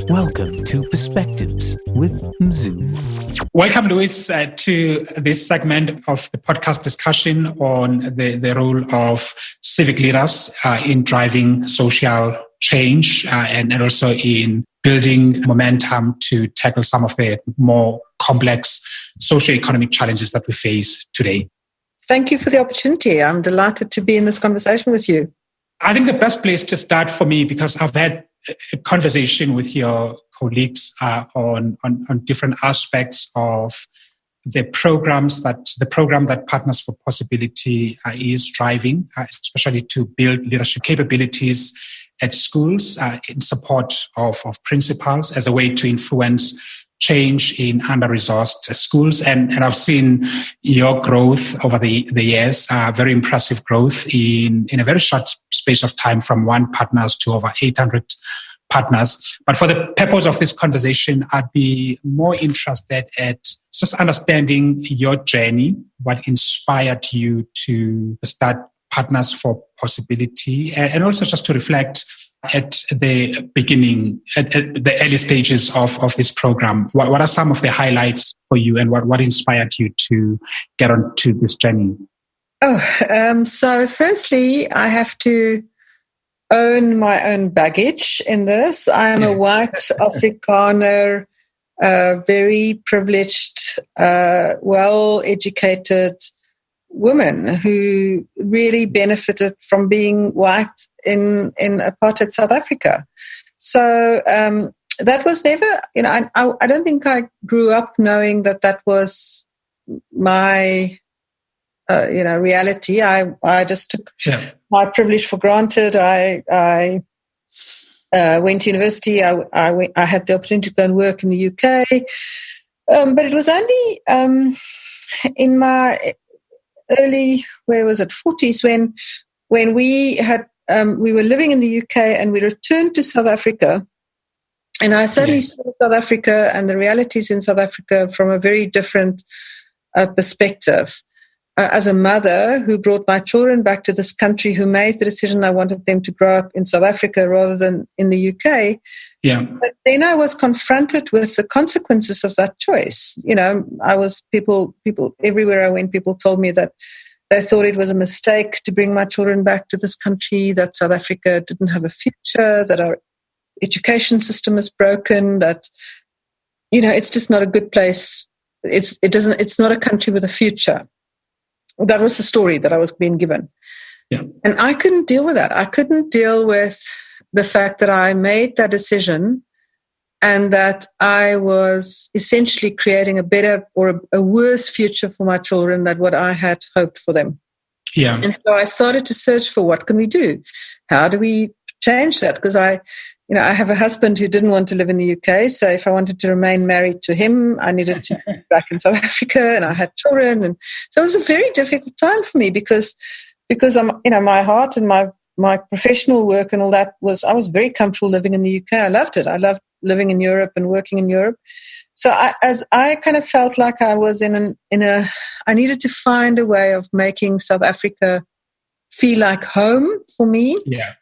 Welcome to Perspectives with Mzu. Welcome, Louise, to this segment of the podcast discussion on the role of civic leaders in driving social change and also in building momentum to tackle some of the more complex socioeconomic challenges that we face today. Thank you for the opportunity. I'm delighted to be in this conversation with you. I think the best place to start for me, because I've had a conversation with your colleagues on different aspects of the program that Partners for Possibility is driving, especially to build leadership capabilities at schools in support of principals as a way to influence change in under-resourced schools. And I've seen your growth over the years, very impressive growth in a very short space of time, from 1 partners to over 800 partners. But for the purpose of this conversation, I'd be more interested at just understanding your journey, what inspired you to start Partners for Possibility, and also just to reflect at the beginning, at the early stages of this program. What are some of the highlights for you, and what inspired you to get onto this journey? So firstly, I have to own my own baggage in this. I am a white Afrikaner, very privileged, well-educated woman who really benefited from being white in apartheid South Africa. So that was never, I don't think I grew up knowing that was my, reality. I just took my privilege for granted. I went to university. I had the opportunity to go and work in the UK. But it was only in my early, 40s, when we had we were living in the UK and we returned to South Africa, and I suddenly saw South Africa and the realities in South Africa from a very different perspective. As a mother who brought my children back to this country, who made the decision I wanted them to grow up in South Africa rather than in the UK. Yeah. But then I was confronted with the consequences of that choice. I was people everywhere I went, people told me that they thought it was a mistake to bring my children back to this country, that South Africa didn't have a future, that our education system is broken, that, it's just not a good place. It's not a country with a future. That was the story that I was being given. Yeah. And I couldn't deal with that. I couldn't deal with the fact that I made that decision and that I was essentially creating a better or a worse future for my children than what I had hoped for them. Yeah. And so I started to search for, what can we do? How do we change that? Because I have a husband who didn't want to live in the UK. So if I wanted to remain married to him, I needed to be back in South Africa, and I had children. And so it was a very difficult time for me because I'm, my heart and my professional work and all that I was very comfortable living in the UK. I loved it. I loved living in Europe and working in Europe. So I kind of felt like I was I needed to find a way of making South Africa feel like home for me. Yeah.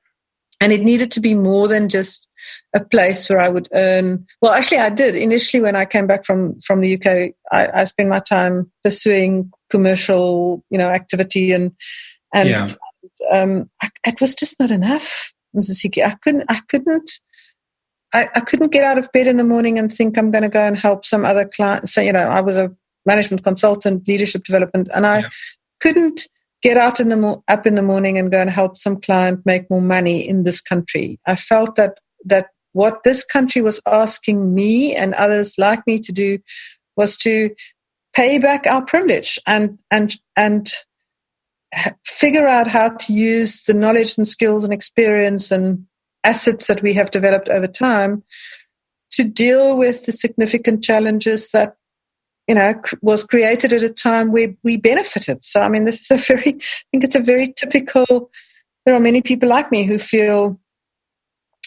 And it needed to be more than just a place where I would earn. Well, actually, I did. Initially, when I came back from the UK, I spent my time pursuing commercial, activity, and it was just not enough, Mrs. Siki. I couldn't get out of bed in the morning and think I'm going to go and help some other client. So, I was a management consultant, leadership development, and I couldn't get out up in the morning and go and help some client make more money in this country. I felt that what this country was asking me and others like me to do was to pay back our privilege and figure out how to use the knowledge and skills and experience and assets that we have developed over time to deal with the significant challenges that was created at a time where we benefited. So, I mean, this is I think it's a very typical, there are many people like me who feel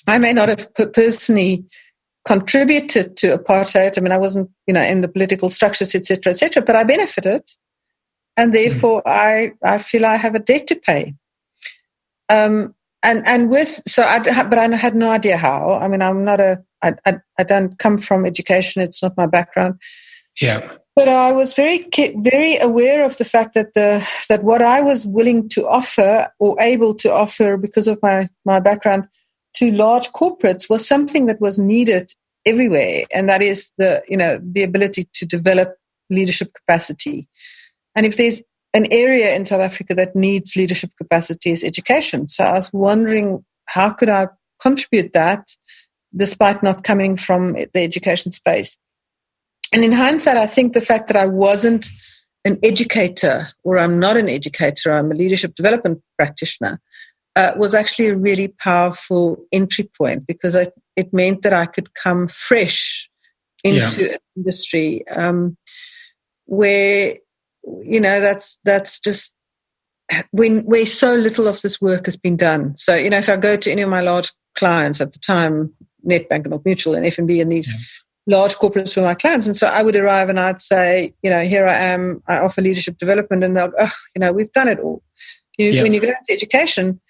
I may not have personally contributed to apartheid. I mean, I wasn't, in the political structures, et cetera, but I benefited. And therefore, I feel I have a debt to pay. but I had no idea how. I mean, I don't come from education. It's not my background. Yeah. But I was very aware of the fact that what I was willing to offer or able to offer because of my background to large corporates was something that was needed everywhere, and that is the ability to develop leadership capacity. And if there's an area in South Africa that needs leadership capacity, is education. So I was wondering, how could I contribute that despite not coming from the education space? And in hindsight, I think the fact that I wasn't an educator, or I'm not an educator, I'm a leadership development practitioner, was actually a really powerful entry point, because it meant that I could come fresh into an industry where, that's just where so little of this work has been done. So, if I go to any of my large clients at the time, Nedbank and Old Mutual and FNB and these large corporates were my clients. And so I would arrive and I'd say, here I am, I offer leadership development, and they'll go, we've done it all. When you go into education,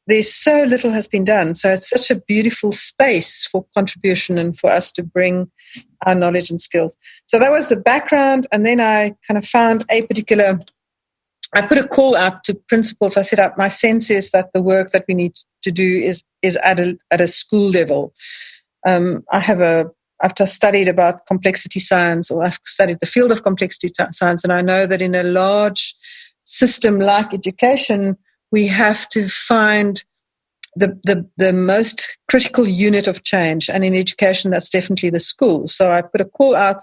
there's so little has been done. So it's such a beautiful space for contribution and for us to bring our knowledge and skills. So that was the background. And then I kind of found I put a call out to principals. I said, my sense is that the work that we need to do is at a school level. I've just studied about complexity science, or I've studied the field of complexity science, and I know that in a large system like education, we have to find the most critical unit of change, and in education, that's definitely the school. So I put a call out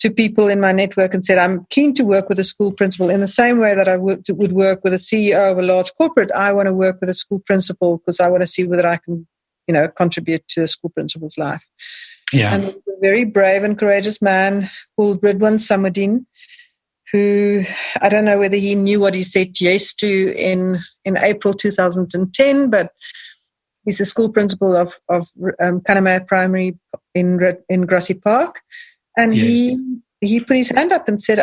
to people in my network and said, I'm keen to work with a school principal in the same way that I would work with a CEO of a large corporate. I want to work with a school principal because I want to see whether I can, contribute to a school principal's life. Yeah. And a very brave and courageous man called Ridwan Samuddin, who I don't know whether he knew what he said yes to in April 2010, but he's a school principal of Kanamea Primary in Grassy Park. And he put his hand up and said,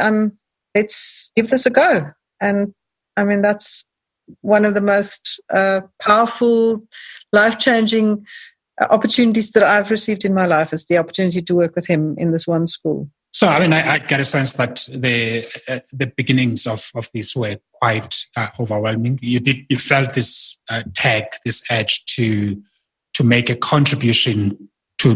let's give this a go. And I mean, that's one of the most powerful, life-changing opportunities that I've received in my life, is the opportunity to work with him in this one school. So, I mean, I get a sense that the beginnings of this were quite overwhelming. You felt this tag, this edge to make a contribution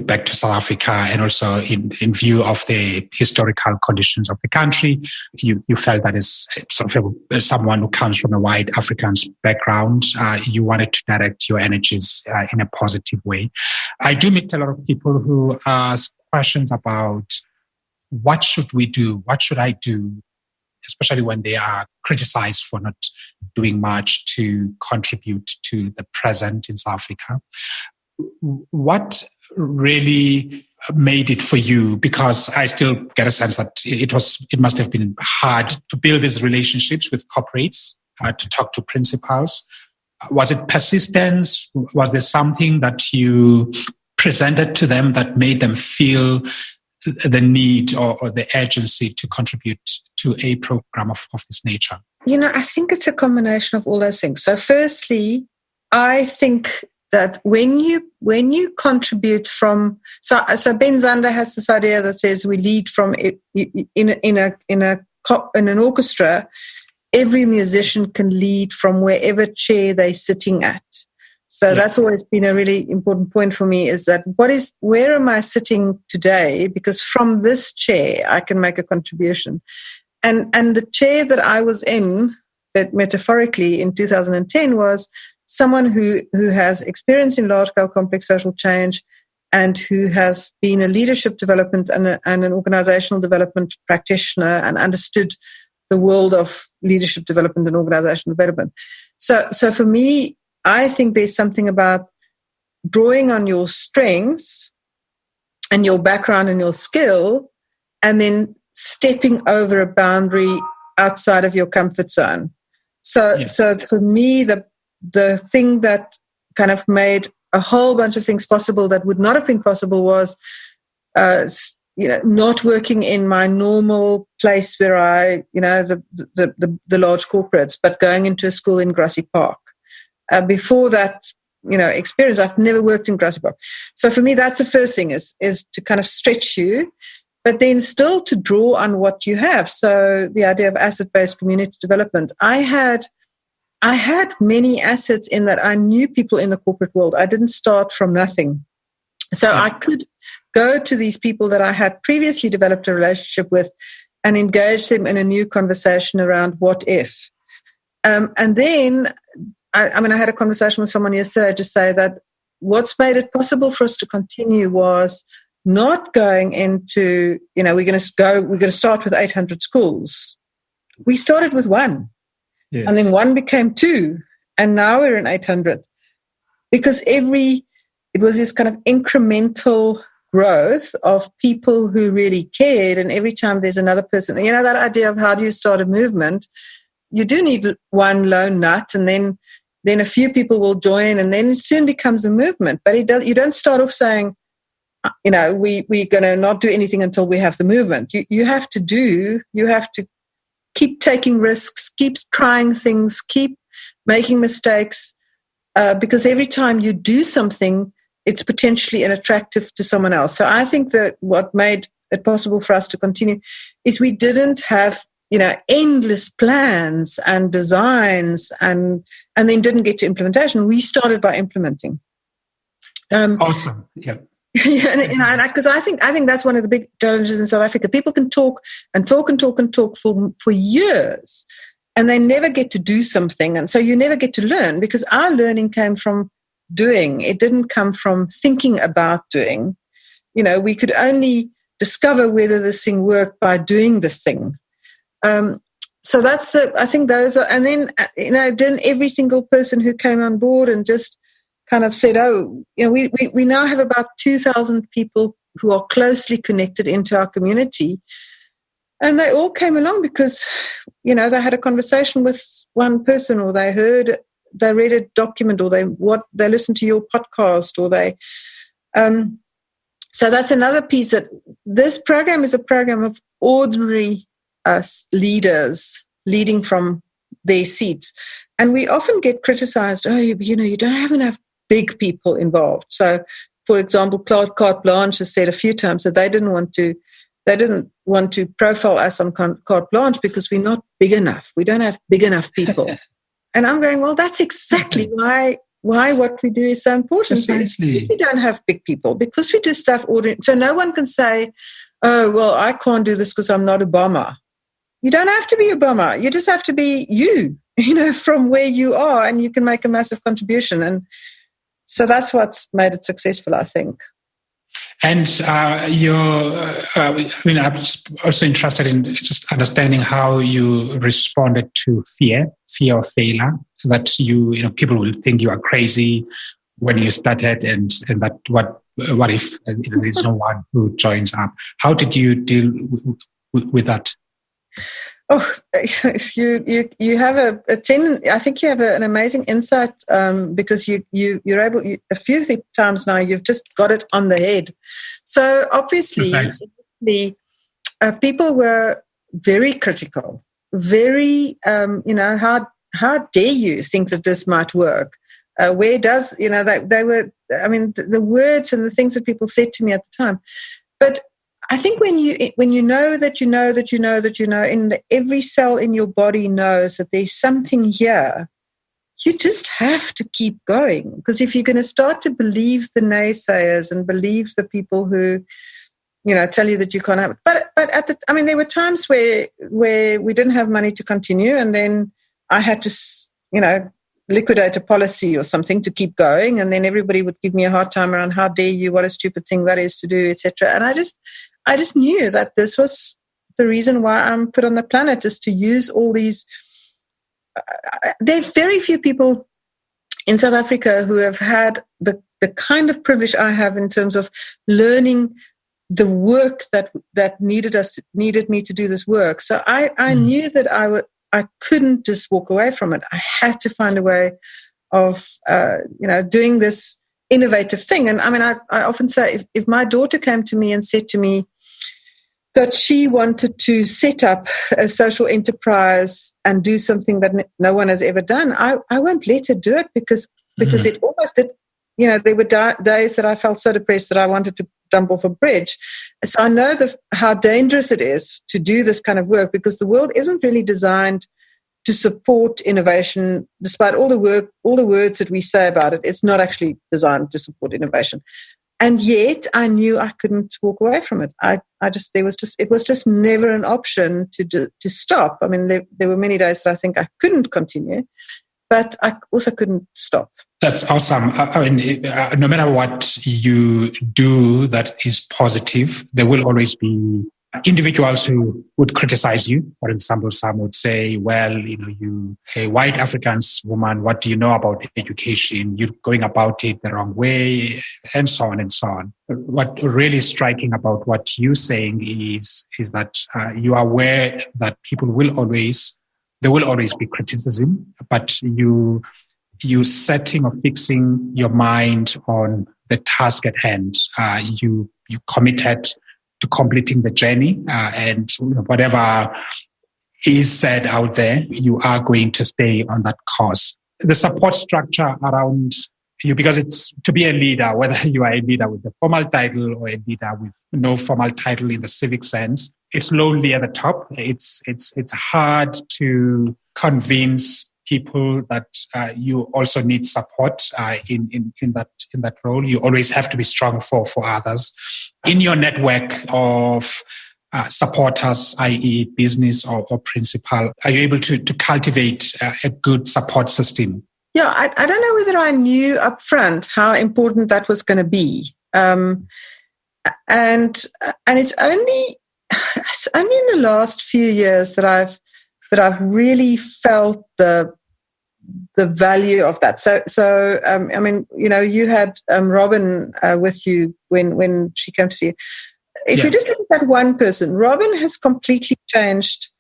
back to South Africa, and also in view of the historical conditions of the country, you felt that as sort of someone who comes from a white Afrikaans background, you wanted to direct your energies in a positive way. I do meet a lot of people who ask questions about what should we do? What should I do? Especially when they are criticized for not doing much to contribute to the present in South Africa. What really made it for you? Because I still get a sense that it must have been hard to build these relationships with corporates, to talk to principals. Was it persistence? Was there something that you presented to them that made them feel the need or the urgency to contribute to a program of this nature? I think it's a combination of all those things. So firstly, I think that when you contribute from, so Ben Zander has this idea that says we lead from in an orchestra. Every musician can lead from wherever chair they're sitting at. So that's always been a really important point for me, is that where am I sitting today? Because from this chair, I can make a contribution. And the chair that I was in, metaphorically in 2010, was someone who has experience in large-scale complex social change, and who has been a leadership development and an organizational development practitioner, and understood the world of leadership development and organizational development. So for me, I think there's something about drawing on your strengths and your background and your skill, and then stepping over a boundary outside of your comfort zone. So for me, the thing that kind of made a whole bunch of things possible that would not have been possible was, not working in my normal place where the large corporates, but going into a school in Grassy Park. Before that, experience, I've never worked in Grasshopper. So for me, that's the first thing is to kind of stretch you, but then still to draw on what you have. So the idea of asset-based community development. I had many assets in that I knew people in the corporate world. I didn't start from nothing. So I could go to these people that I had previously developed a relationship with and engage them in a new conversation around what if. And then, I had a conversation with someone yesterday to say that what's made it possible for us to continue was not going into, we're going to start with 800 schools. We started with one. Yes. And then one became two, and now we're in 800. Because it was this kind of incremental growth of people who really cared, and every time there's another person, that idea of how do you start a movement, you do need one lone nut, and then a few people will join, and then it soon becomes a movement. But you don't start off saying, we're going to not do anything until we have the movement. You have to keep taking risks, keep trying things, keep making mistakes, because every time you do something, it's potentially unattractive to someone else. So I think that what made it possible for us to continue is we didn't have, endless plans and designs and then didn't get to implementation. We started by implementing. Awesome. Yeah. Because I think that's one of the big challenges in South Africa. People can talk and talk and talk and talk for years, and they never get to do something. And so you never get to learn, because our learning came from doing. It didn't come from thinking about doing. We could only discover whether this thing worked by doing this thing. So that's I think those are, and then, then every single person who came on board and just kind of said, we now have about 2,000 people who are closely connected into our community. And they all came along because, they had a conversation with one person, or they read a document, or they listened to your podcast, or they, so that's another piece, that this program is a program of ordinary leaders leading from their seats. And we often get criticized, you don't have enough big people involved. So, for example, Carte Blanche has said a few times that they didn't want to profile us on Carte Blanche because we're not big enough. We don't have big enough people. And I'm going, well, that's exactly why what we do is so important. Precisely. We don't have big people because we do stuff ordinary. So no one can say, oh, well, I can't do this because I'm not Obama. You don't have to be Obama. You just have to be you, from where you are, and you can make a massive contribution. And so that's what's made it successful, I think. And I'm also interested in just understanding how you responded to fear of failure, that people will think you are crazy when you started, and that what if there's no one who joins up? How did you deal with that? Oh, you have I think you have an amazing insight, because you're able, a few times now you've just got it on the head. So obviously, people were very critical, very, how dare you think that this might work? Where does, they were, the words and the things that people said to me at the time. But I think when you know that you know that you know that you know, and every cell in your body knows that there's something here, you just have to keep going. Because if you're going to start to believe the naysayers and believe the people who, tell you that you can't have it. But there were times where we didn't have money to continue, and then I had to, liquidate a policy or something to keep going, and then everybody would give me a hard time around how dare you, what a stupid thing that is to do, etc. And I just knew that this was the reason why I'm put on the planet, is to use all these. There are very few people in South Africa who have had the kind of privilege I have in terms of learning the work that needed me to do this work. So I knew that I couldn't just walk away from it. I had to find a way of, doing this innovative thing. And I often say, if my daughter came to me and said to me, that she wanted to set up a social enterprise and do something that no one has ever done. I won't let her do it because it almost did. There were days that I felt so depressed that I wanted to jump off a bridge. So I know how dangerous it is to do this kind of work, because the world isn't really designed to support innovation. Despite all the words that we say about it, it's not actually designed to support innovation. And yet I knew I couldn't walk away from it. It was just never an option to stop. I mean, there were many days that I think I couldn't continue, but I also couldn't stop. That's awesome. I mean, no matter what you do that is positive, there will always be individuals who would criticize you. For example, some would say, well, you, a white African woman, what do you know about education? You're going about it the wrong way, and so on and so on. What really striking about what you're saying is that you are aware that there will always be criticism, but you setting or fixing your mind on the task at hand. You committed to completing the journey, and whatever is said out there, you are going to stay on that course. The support structure around you, because it's to be a leader, whether you are a leader with a formal title or a leader with no formal title in the civic sense, it's lonely at the top. It's hard to convince people that you also need support in that role. You always have to be strong for others. In your network of supporters, i.e. business or principal, are you able to cultivate a good support system? Yeah, I don't know whether I knew up front how important that was going to be. And it's only in the last few years that I've really felt the value of that. So I mean, you had Robin with you when she came to see you. If you just look at that one person, Robin has completely changed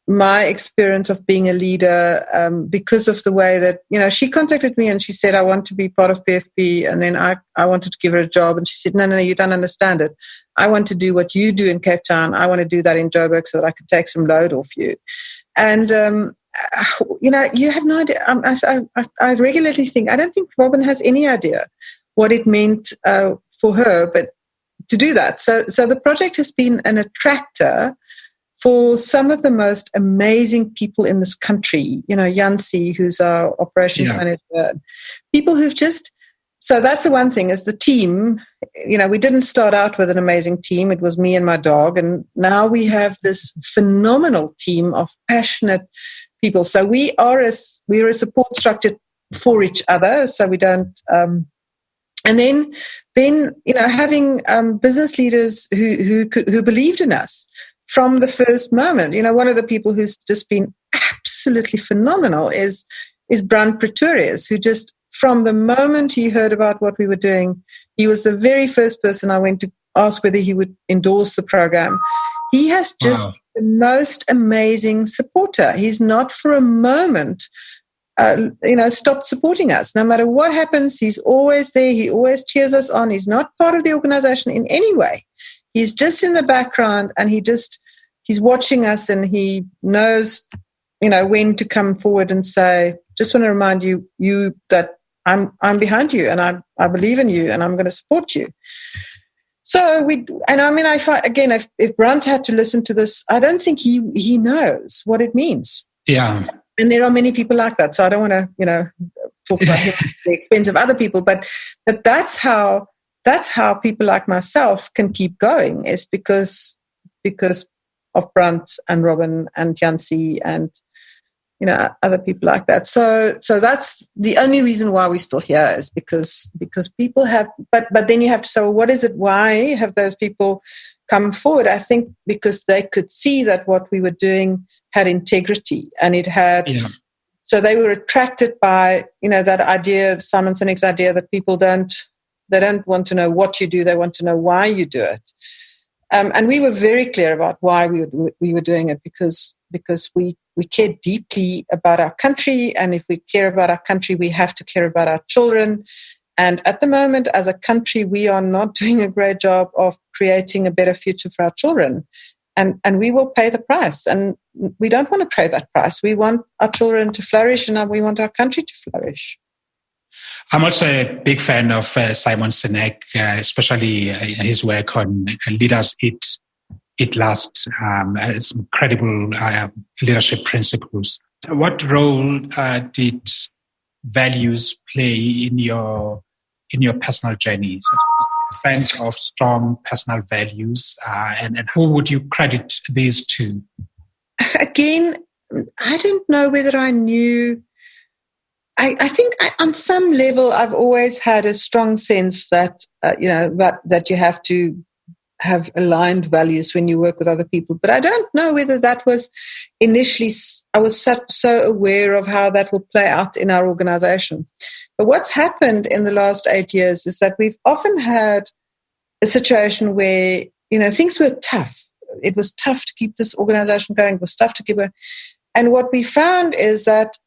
my experience of being a leader because of the way that, she contacted me and she said, I want to be part of PFP. And then I wanted to give her a job. And she said, no, you don't understand it. I want to do what you do in Cape Town. I want to do that in Joburg so that I could take some load off you. And, you have no idea. I regularly think, I don't think Robin has any idea what it meant for her, but to do that. So the project has been an attractor for some of the most amazing people in this country. Yancy, who's our operations manager, people who've just. So that's the one thing, is the team. We didn't start out with an amazing team. It was me and my dog. And now we have this phenomenal team of passionate people. So we're a support structure for each other. So we don't, and then having business leaders who believed in us from the first moment. One of the people who's just been absolutely phenomenal is Brand Pretorius, who just, from the moment he heard about what we were doing, he was the very first person I went to ask whether he would endorse the program. He has just the most amazing supporter. He's not for a moment, stopped supporting us. No matter what happens, he's always there. He always cheers us on. He's not part of the organization in any way. He's just in the background, and he's watching us, and he knows, when to come forward and say, just want to remind you that I'm behind you, and I believe in you, and I'm going to support you. So if Brant had to listen to this, I don't think he knows what it means. Yeah. And there are many people like that. So I don't want to, talk about him at the expense of other people, but that's how people like myself can keep going, is because of Brant and Robin and Yancy and other people like that. So that's the only reason why we're still here, is because people have. But then you have to say, well, what is it? Why have those people come forward? I think because they could see that what we were doing had integrity, and it had. Yeah. So they were attracted by that idea, Simon Sinek's idea, that people don't want to know what you do; they want to know why you do it. And we were very clear about why we were doing it, because we care deeply about our country, and if we care about our country, we have to care about our children. And at the moment, as a country, we are not doing a great job of creating a better future for our children. we will pay the price. And we don't want to pay that price. We want our children to flourish, and we want our country to flourish. I'm also a big fan of Simon Sinek, especially his work on Leaders Eat Last. It's incredible leadership principles. What role did values play in your personal journey? Sense of strong personal values, and who would you credit these to? Again, I don't know whether I knew. I think on some level I've always had a strong sense that that you have to have aligned values when you work with other people. But I don't know whether that was initially, I was so aware of how that will play out in our organization. But what's happened in the last 8 years is that we've often had a situation where, things were tough. It was tough to keep this organization going. It was tough to keep it. And what we found is that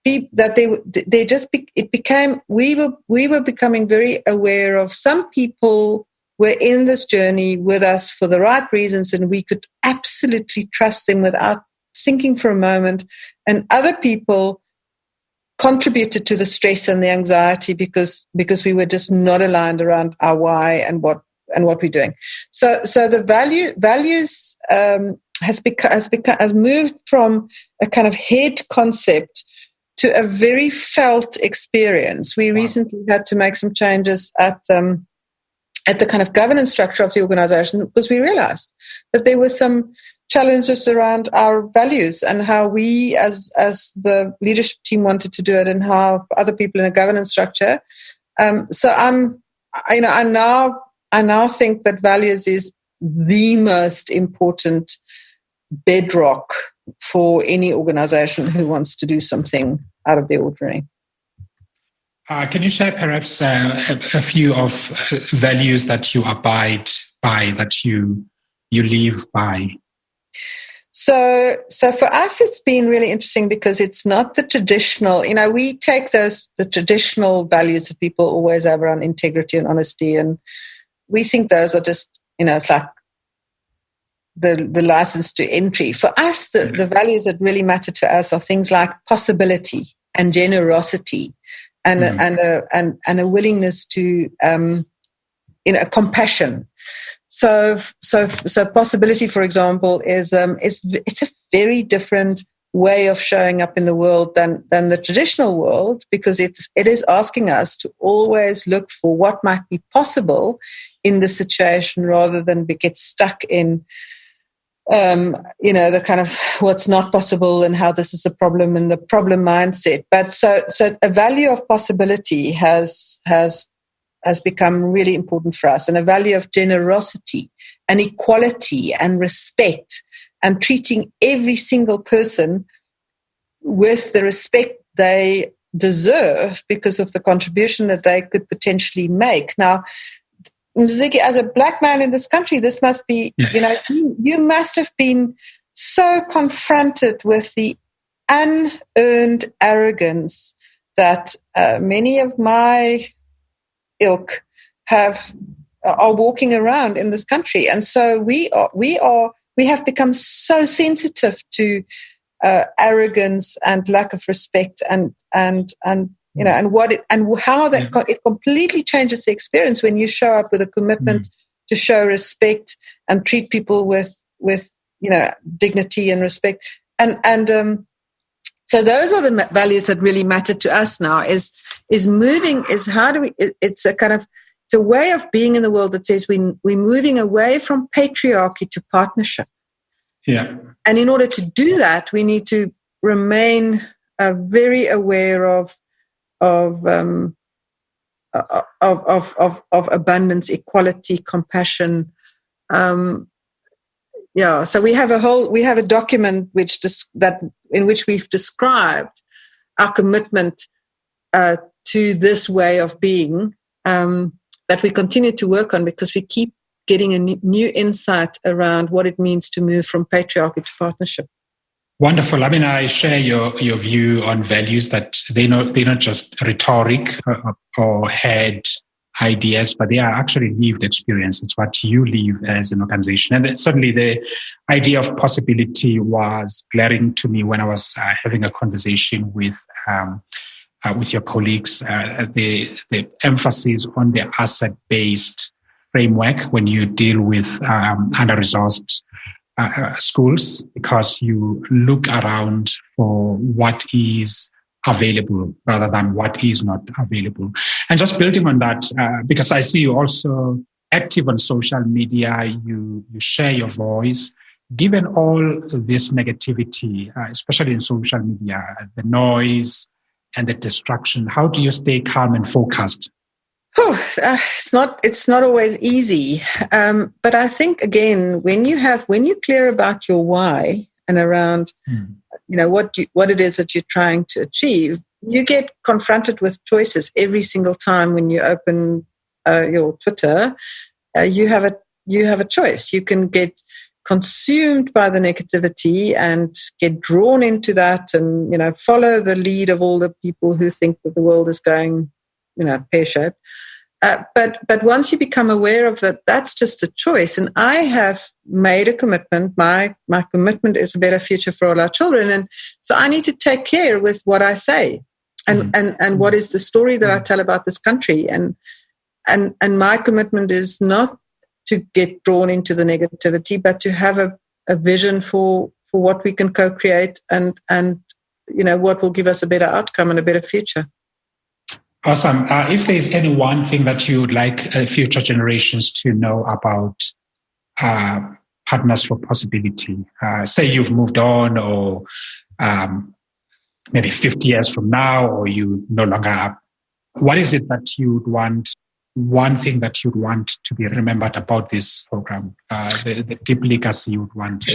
we were becoming very aware of some people were in this journey with us for the right reasons, and we could absolutely trust them without thinking for a moment. And other people contributed to the stress and the anxiety because we were just not aligned around our why and what we're doing. So the values has moved from a kind of head concept to a very felt experience. We recently had to make some changes at the kind of governance structure of the organization because we realized that there were some challenges around our values and how we as the leadership team wanted to do it and how other people in a governance structure. I now think that values is the most important bedrock for any organization who wants to do something out of the ordinary. Can you share perhaps a few of values that you abide by, that you live by? So for us, it's been really interesting because it's not the traditional, we take the traditional values that people always have around integrity and honesty, and we think those are just, it's like the license to entry. For us, the values that really matter to us are things like possibility and generosity and a willingness to, compassion. So possibility, for example, it's a very different way of showing up in the world than the traditional world, because it is asking us to always look for what might be possible in the situation rather than get stuck in the kind of what's not possible and how this is a problem and the problem mindset. But so a value of possibility has become really important for us, and a value of generosity and equality and respect and treating every single person with the respect they deserve because of the contribution that they could potentially make. Now, Mziki, as a black man in this country, this must be, you must have been so confronted with the unearned arrogance that many of my ilk are walking around in this country. And so we have become so sensitive to arrogance and lack of respect and what it, and how that it completely changes the experience when you show up with a commitment to show respect and treat people with dignity and respect. So those are the values that really matter to us now. Is moving, is how do we? It's a way of being in the world that says we're moving away from patriarchy to partnership. Yeah. And in order to do that, we need to remain very aware of abundance, equality, compassion. So we have a document in which we've described our commitment to this way of being that we continue to work on, because we keep getting a new insight around what it means to move from patriarchy to partnership. Wonderful. I mean, I share your view on values, that they're not just rhetoric or head ideas, but they are actually lived experience. It's what you live as an organization. And certainly the idea of possibility was glaring to me when I was having a conversation with your colleagues. The emphasis on the asset-based framework when you deal with under-resourced schools, because you look around for what is available rather than what is not available. And just building on that, because I see you also active on social media, you share your voice. Given all this negativity, especially in social media, the noise and the distraction, how do you stay calm and focused? It's not always easy. But I think, again, when you're clear about your why and around what it is that you're trying to achieve, you get confronted with choices every single time when you open your Twitter. You have a choice. You can get consumed by the negativity and get drawn into that, and follow the lead of all the people who think that the world is going pear-shaped. But once you become aware of that, that's just a choice. And I have made a commitment. My commitment is a better future for all our children. And so I need to take care with what I say and what is the story that I tell about this country. And my commitment is not to get drawn into the negativity, but to have a vision for what we can co-create and what will give us a better outcome and a better future. Awesome. If there's any one thing that you would like future generations to know about Partners for Possibility, say you've moved on, or maybe 50 years from now, or you no longer are, what is it that you would want, one thing that you'd want to be remembered about this program, the deep legacy you would want?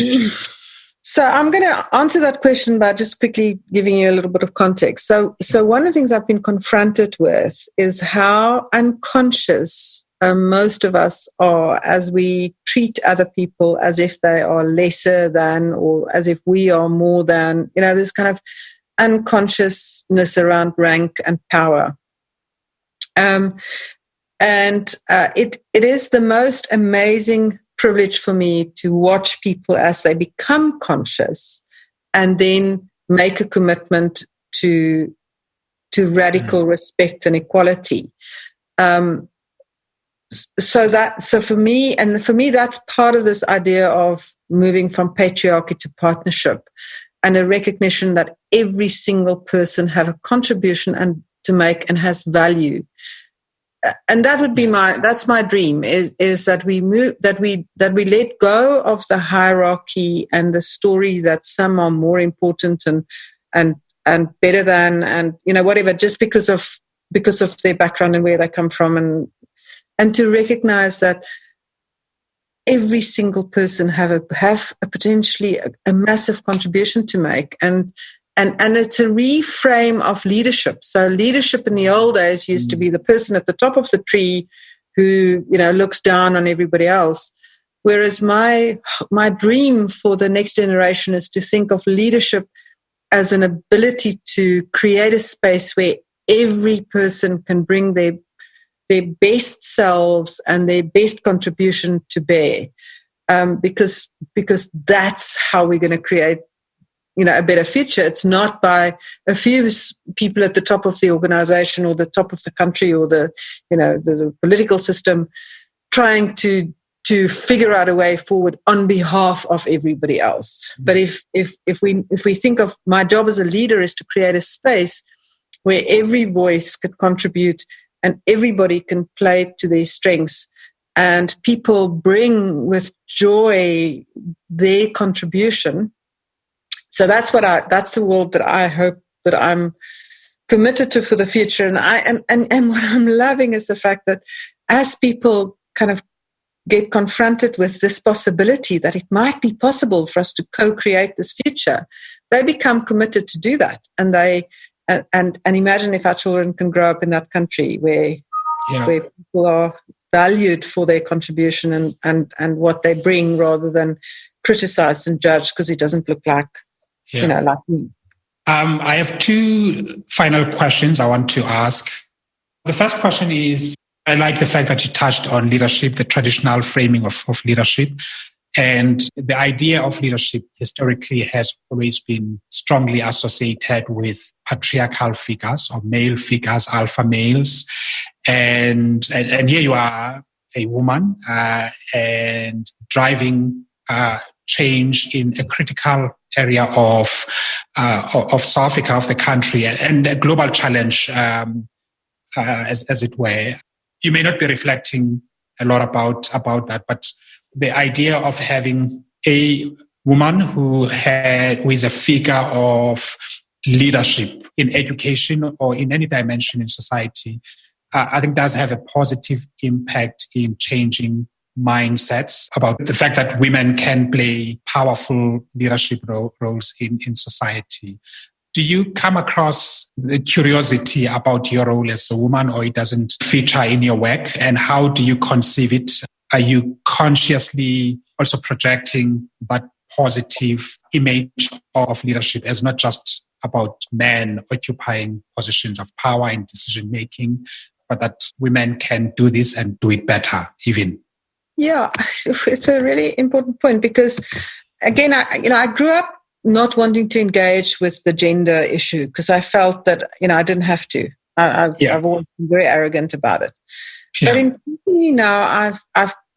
So I'm going to answer that question by just quickly giving you a little bit of context. So one of the things I've been confronted with is how unconscious most of us are as we treat other people as if they are lesser than, or as if we are more than. This kind of unconsciousness around rank and power. And it is the most amazing privilege for me to watch people as they become conscious and then make a commitment to radical respect and equality. So for me, that's part of this idea of moving from patriarchy to partnership, and a recognition that every single person have a contribution and to make and has value. And that would be that's my dream, is that we move, that we let go of the hierarchy and the story that some are more important and better than, and whatever, just because of their background and where they come from, and to recognize that every single person have a potentially a massive contribution to make, and it's a reframe of leadership. So leadership in the old days used to be the person at the top of the tree who, looks down on everybody else. Whereas my dream for the next generation is to think of leadership as an ability to create a space where every person can bring their best selves and their best contribution to bear. Because that's how we're going to create a better future. It's not by a few people at the top of the organization or the top of the country or the political system trying to figure out a way forward on behalf of everybody else. But if we think of my job as a leader is to create a space where every voice can contribute and everybody can play to their strengths, and people bring with joy their contribution. So that's the world that I hope that I'm committed to for the future. And what I'm loving is the fact that as people kind of get confronted with this possibility that it might be possible for us to co-create this future, they become committed to do that. And and imagine if our children can grow up in that country where people are valued for their contribution and what they bring, rather than criticized and judged because it doesn't look like like me. I have two final questions I want to ask. The first question is, I like the fact that you touched on leadership, the traditional framing of leadership. And the idea of leadership historically has always been strongly associated with patriarchal figures or male figures, alpha males. And here you are, a woman, and driving change in a critical area of South Africa, of the country, and a global challenge, as it were. You may not be reflecting a lot about that, but the idea of having a woman who is a figure of leadership in education or in any dimension in society, I think does have a positive impact in changing mindsets about the fact that women can play powerful leadership roles in society. Do you come across the curiosity about your role as a woman, or it doesn't feature in your work? And how do you conceive it? Are you consciously also projecting that positive image of leadership as not just about men occupying positions of power and decision making, but that women can do this and do it better even? Yeah, it's a really important point because, again, I grew up not wanting to engage with the gender issue because I felt that, I didn't have to. I've always been very arrogant about it. Yeah. But increasingly now,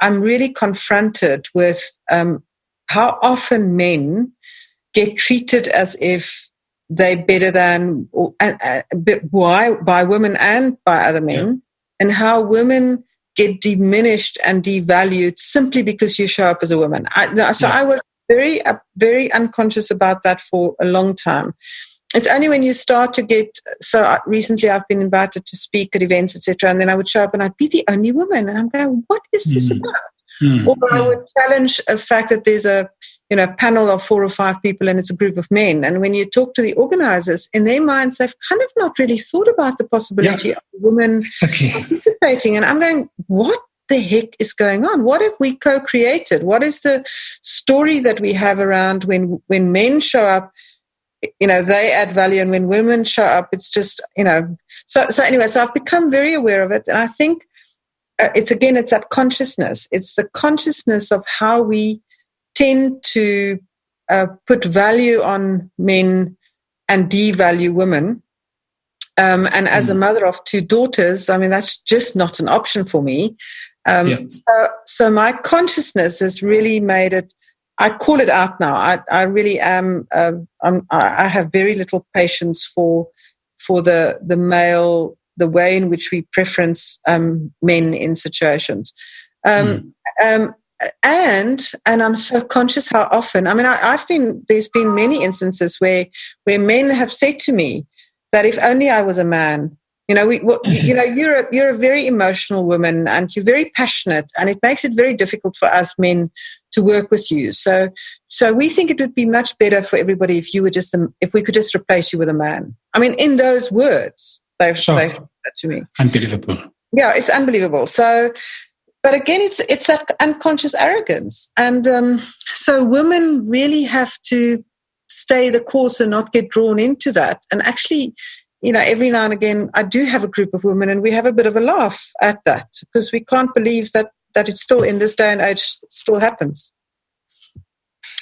I'm really confronted with how often men get treated as if they're better than by women and by other men, and how women get diminished and devalued simply because you show up as a woman. I was very, very unconscious about that for a long time. It's only when you start to get, recently I've been invited to speak at events, etc., and then I would show up and I'd be the only woman, and I'm going, what is this about? Or I would challenge a fact that there's a panel of 4 or 5 people and it's a group of men, and when you talk to the organizers, in their minds they've kind of not really thought about the possibility of women participating, and I'm going, what the heck is going on? What have we co-created? What is the story that we have around when men show up? They add value, and when women show up, it's just, So anyway, so I've become very aware of it, and I think it's that consciousness. It's the consciousness of how we tend to put value on men and devalue women. And as a mother of 2 daughters, I mean, that's just not an option for me. So my consciousness has really made it. I call it out now. I really am. I have very little patience for the male, the way in which we preference men in situations, and I'm so conscious how often. I mean, there's been many instances where men have said to me that if only I was a man. You're a very emotional woman and you're very passionate, and it makes it very difficult for us men to work with you. So we think it would be much better for everybody if we could just replace you with a man. I mean, in those words, they've said that to me. Unbelievable. Yeah, it's unbelievable. So, but again, it's that unconscious arrogance, and so women really have to stay the course and not get drawn into that, and actually. Every now and again, I do have a group of women and we have a bit of a laugh at that because we can't believe that it's still, in this day and age, still happens.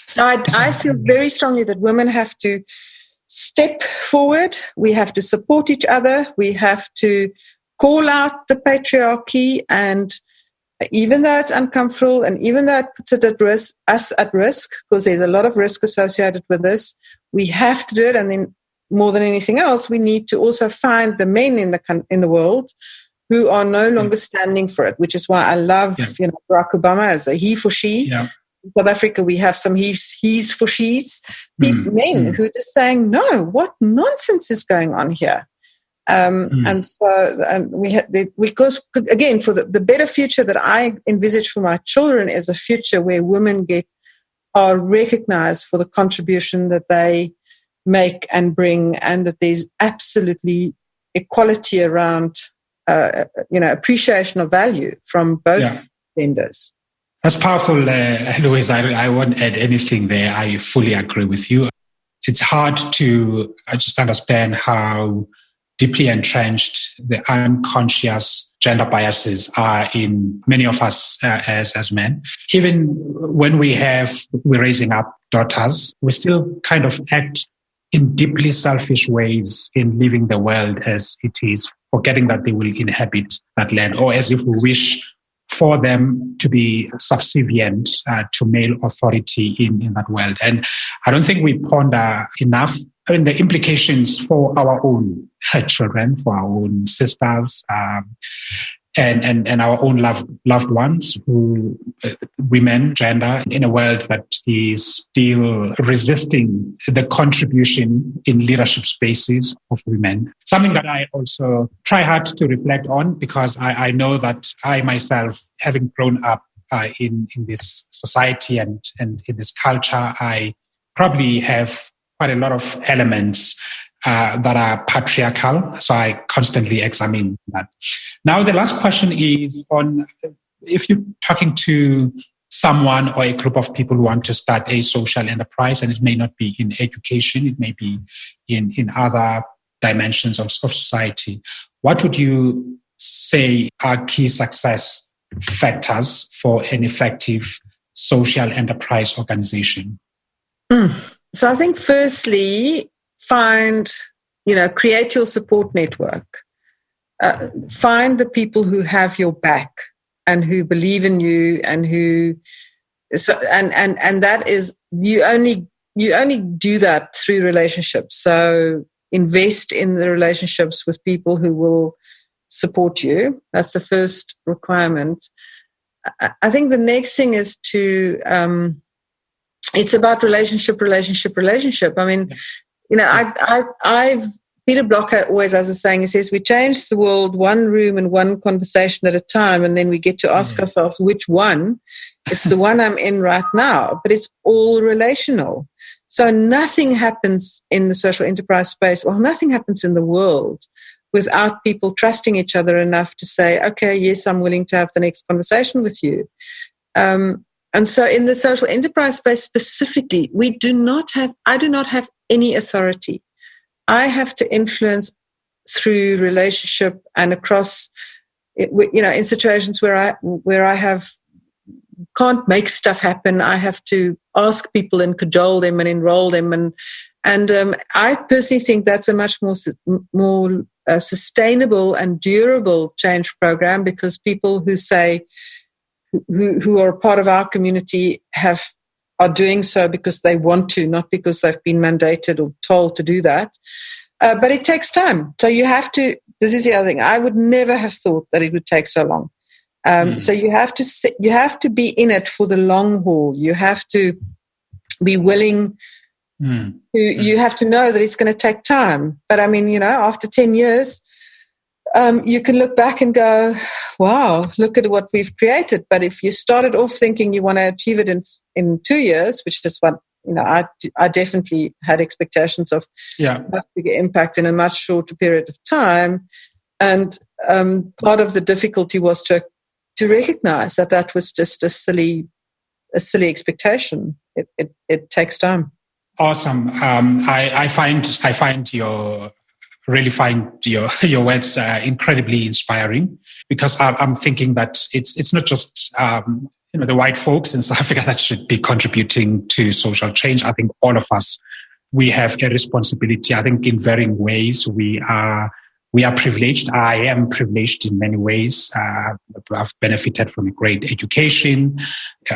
So I feel very strongly that women have to step forward. We have to support each other. We have to call out the patriarchy, and even though it's uncomfortable and even though it puts it us at risk, because there's a lot of risk associated with this, we have to do it. And then more than anything else, we need to also find the men in the world who are no longer standing for it, which is why I love Barack Obama as a he for she. Yeah. In South Africa, we have some he's for she's. Men who are just saying, no, what nonsense is going on here? And we have, because again, for the better future that I envisage for my children is a future where women are recognized for the contribution that they make and bring, and that there's absolutely equality around, appreciation of value from both genders. That's powerful, Louise. I won't add anything there. I fully agree with you. It's hard to just understand how deeply entrenched the unconscious gender biases are in many of us as men. Even when we're raising up daughters, we still kind of act in deeply selfish ways in living the world as it is, forgetting that they will inhabit that land, or as if we wish for them to be subservient to male authority in that world. And I don't think we ponder enough the implications for our own children, for our own sisters, and our own loved ones, women, gender, in a world that is still resisting the contribution in leadership spaces of women. Something that I also try hard to reflect on, because I know that I myself, having grown up in this society and in this culture, I probably have quite a lot of elements that are patriarchal. So I constantly examine that. Now, the last question is on if you're talking to someone or a group of people who want to start a social enterprise, and it may not be in education, it may be in other dimensions of society, what would you say are key success factors for an effective social enterprise organization? So I think firstly, create your support network. Find the people who have your back and who believe in you, and and that is, you only do that through relationships. So invest in the relationships with people who will support you. That's the first requirement. I think the next thing is to it's about relationship. I mean, I've Peter Blocker always has a saying. He says, we change the world one room and one conversation at a time, and then we get to ask ourselves, which one? It's the one I'm in right now, but it's all relational. So nothing happens in the social enterprise space, well, nothing happens in the world without people trusting each other enough to say, okay, yes, I'm willing to have the next conversation with you. And so in the social enterprise space specifically, I do not have any authority. I have to influence through relationship and across, in situations where I can't make stuff happen. I have to ask people and cajole them and enroll them. And I personally think that's a much more sustainable and durable change program, because people who say, who are part of our community are doing so because they want to, not because they've been mandated or told to do that. But it takes time. So you have to, this is the other thing, I would never have thought that it would take so long. So you have to be in it for the long haul. You have to be willing you have to know that it's going to take time. But I mean, after 10 years, you can look back and go, wow, look at what we've created. But if you started off thinking you want to achieve it in 2 years, which is what, I definitely had expectations of much bigger impact in a much shorter period of time. And part of the difficulty was to recognize that was just a silly expectation. It takes time. Awesome. I find your words incredibly inspiring, because I'm thinking that it's not just the white folks in South Africa that should be contributing to social change. I think all of us, we have a responsibility. I think in varying ways we are privileged. I am privileged in many ways. I've benefited from a great education.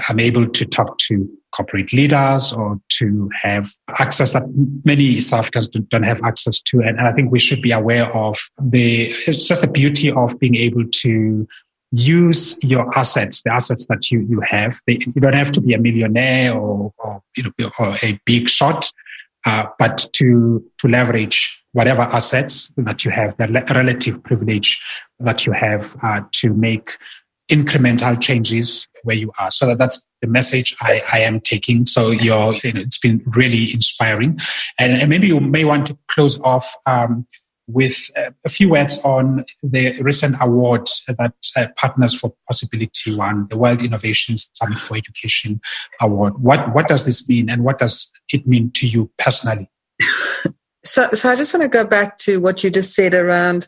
I'm able to talk to corporate leaders or to have access that many South Africans don't have access to. And I think we should be aware of it's just the beauty of being able to use your assets, the assets that you have. You don't have to be a millionaire or a big shot, but to leverage whatever assets that you have, the relative privilege that you have to make incremental changes where you are. So that's the message I am taking. So it's been really inspiring. And maybe you may want to close off with a few words on the recent award that Partners for Possibility won, the World Innovation Summit for Education Award. What does this mean, and what does it mean to you personally? So I just want to go back to what you just said around,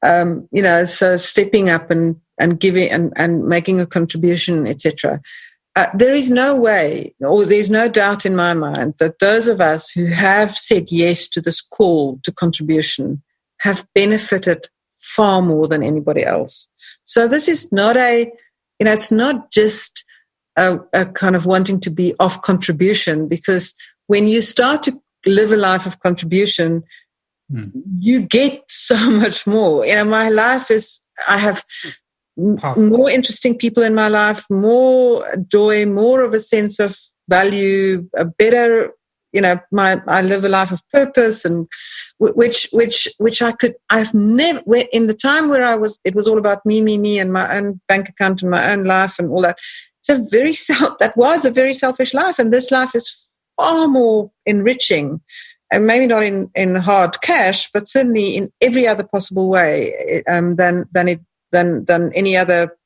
so stepping up and giving and making a contribution, etc. There is no way, or there's no doubt in my mind, that those of us who have said yes to this call to contribution have benefited far more than anybody else. So this is not it's not just a kind of wanting to be off contribution, because when you start to live a life of contribution, you get so much more. My life I have more interesting people in my life, more joy, more of a sense of value, a better, I live a life of purpose, and which I've never, in the time where it was all about me and my own bank account and my own life and all that. That was a very selfish life, and this life is far more enriching, and maybe not in hard cash, but certainly in every other possible way than any other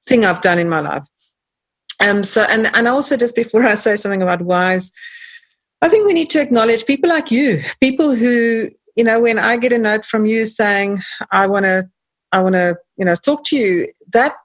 thing I've done in my life. And also, just before I say something about whys, I think we need to acknowledge people like you, people who, when I get a note from you saying I want to talk to you, that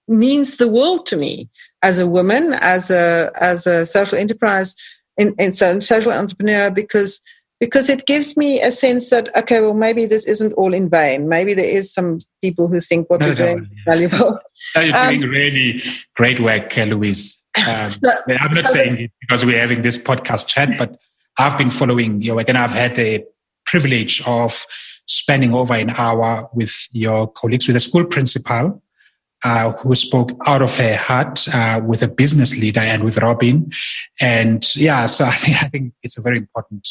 means the world to me as a woman, as a social enterprise, and social entrepreneur, because it gives me a sense that, okay, well, maybe this isn't all in vain. Maybe there is some people who think what we're doing is valuable. You're doing really great work, Louise. I'm not saying it because we're having this podcast chat, but I've been following your work, and I've had the privilege of spending over an hour with your colleagues, with a school principal who spoke out of her heart, with a business leader, and with Robin. And so I think it's a very important.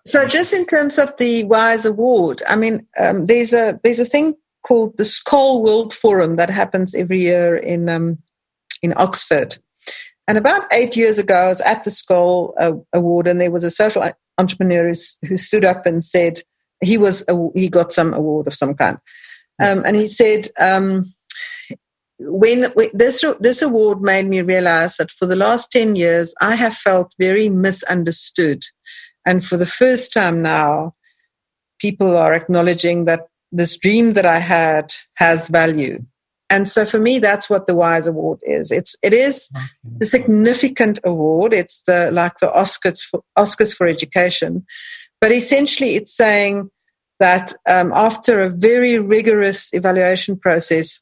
So just in terms of the WISE Award, I mean, there's a thing called the Skoll World Forum that happens every year in Oxford. And about 8 years ago, I was at the Skoll Award, and there was a social entrepreneur who stood up and said he got some award of some kind. And he said, when this award made me realize that for the last 10 years, I have felt very misunderstood. And for the first time now, people are acknowledging that this dream that I had has value. And so for me, that's what the WISE Award is. It is the significant award. It's the Oscars for education. But essentially, it's saying that after a very rigorous evaluation process,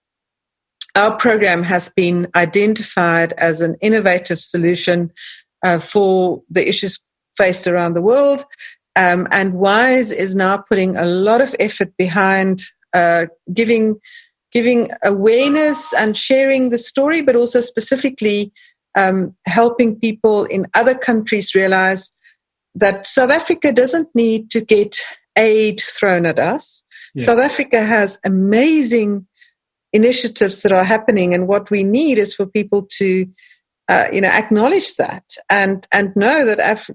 our program has been identified as an innovative solution for the issues faced around the world. And WISE is now putting a lot of effort behind giving awareness and sharing the story, but also specifically helping people in other countries realize that South Africa doesn't need to get aid thrown at us. Yeah. South Africa has amazing initiatives that are happening, and what we need is for people to acknowledge that and know that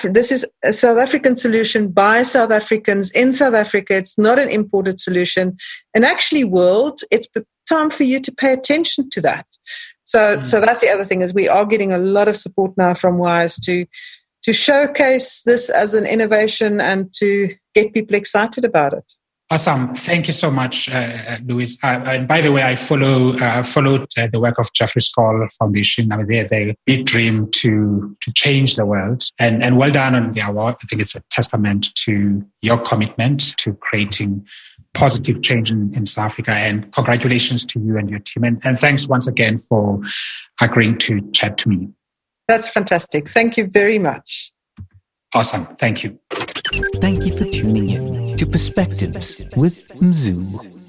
this is a South African solution by South Africans in South Africa. It's not an imported solution. And actually, world, it's time for you to pay attention to that. So that's the other thing, is we are getting a lot of support now from WISE to showcase this as an innovation and to get people excited about it. Awesome. Thank you so much, Louise. And by the way, I followed the work of Jeffrey Skoll Foundation. I mean, they have a big dream to change the world. And well done on the award. I think it's a testament to your commitment to creating positive change in South Africa. And congratulations to you and your team. And thanks once again for agreeing to chat to me. That's fantastic. Thank you very much. Awesome. Thank you. Thank you for tuning in to Perspectives with Mzu.